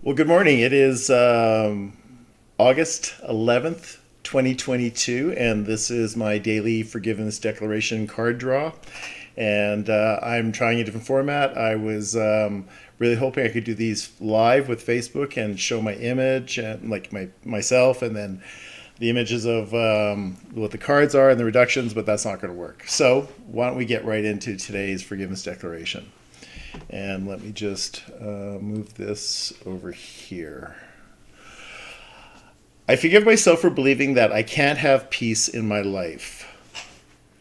Well, good morning. It is August 11th, 2022, and this is my daily forgiveness declaration card draw. And I'm trying a different format. I was really hoping I could do these live with Facebook and show my image and like myself, and then the images of what the cards are and the reductions, but that's not going to work. So why don't we get right into today's forgiveness declaration? And let me just move this over here. I forgive myself for believing that I can't have peace in my life.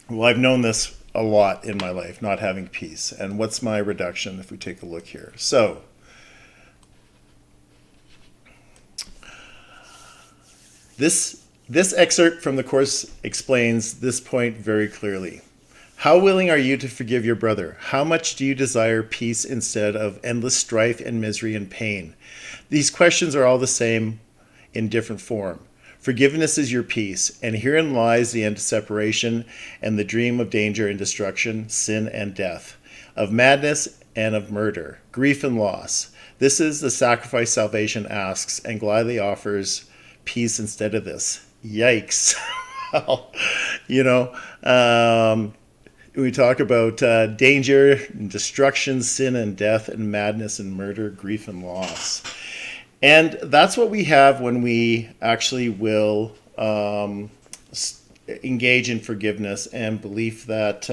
Well, I've known this a lot in my life, not having peace. And what's my reduction if we take a look here? So, this excerpt from the Course explains this point very clearly. How willing are you to forgive your brother? How much do you desire peace instead of endless strife and misery and pain? These questions are all the same in different form. Forgiveness is your peace, and herein lies the end of separation and the dream of danger and destruction, sin and death, of madness and of murder, grief and loss. This is the sacrifice salvation asks and gladly offers peace instead of this. Yikes. Well, you know, we talk about danger and destruction, sin and death, and madness and murder, grief and loss. And that's what we have when we actually will engage in forgiveness and belief that,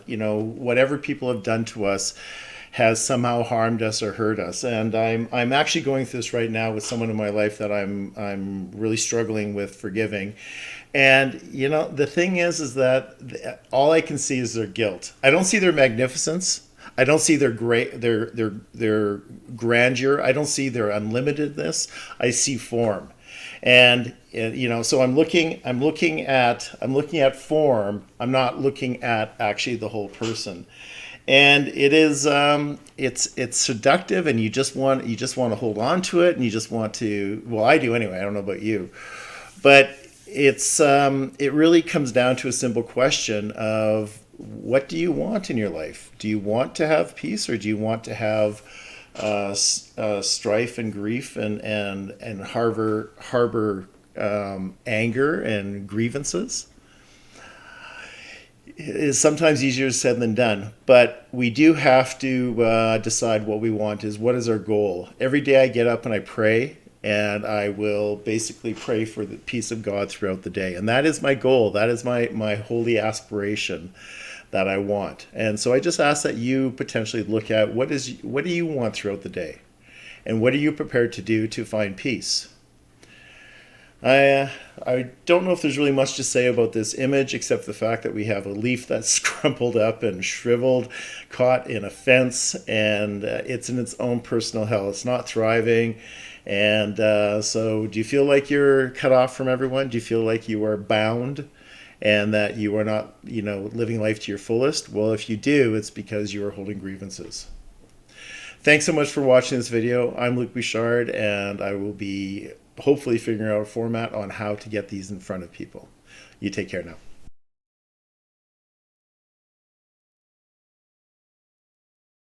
whatever people have done to us has somehow harmed us or hurt us. And I'm actually going through this right now with someone in my life that I'm really struggling with forgiving. And the thing is that all I can see is their guilt. I don't see their magnificence. I don't see their their grandeur. I don't see their unlimitedness. I see form. And so I'm looking at form. I'm not looking at actually the whole person. And it is it's seductive, and you just want to hold on to it, and you just want to, well, I do anyway. I don't know about you, but it really comes down to a simple question of, what do you want in your life? Do you want to have peace, or do you want to have strife and grief and harbor anger and grievances? It is sometimes easier said than done, but we do have to decide what we want. What is our goal? Every day I get up and I pray, and I will basically pray for the peace of God throughout the day. And that is my goal. That is my holy aspiration that I want. And so I just ask that you potentially look at what do you want throughout the day? And what are you prepared to do to find peace? I don't know if there's really much to say about this image, except the fact that we have a leaf that's crumpled up and shriveled, caught in a fence, and it's in its own personal hell. It's not thriving. And so do you feel like you're cut off from everyone? Do you feel like you are bound and that you are not, living life to your fullest? Well, if you do, it's because you are holding grievances. Thanks so much for watching this video. I'm Luc Bouchard, and I will be hopefully figuring out a format on how to get these in front of people. You take care now.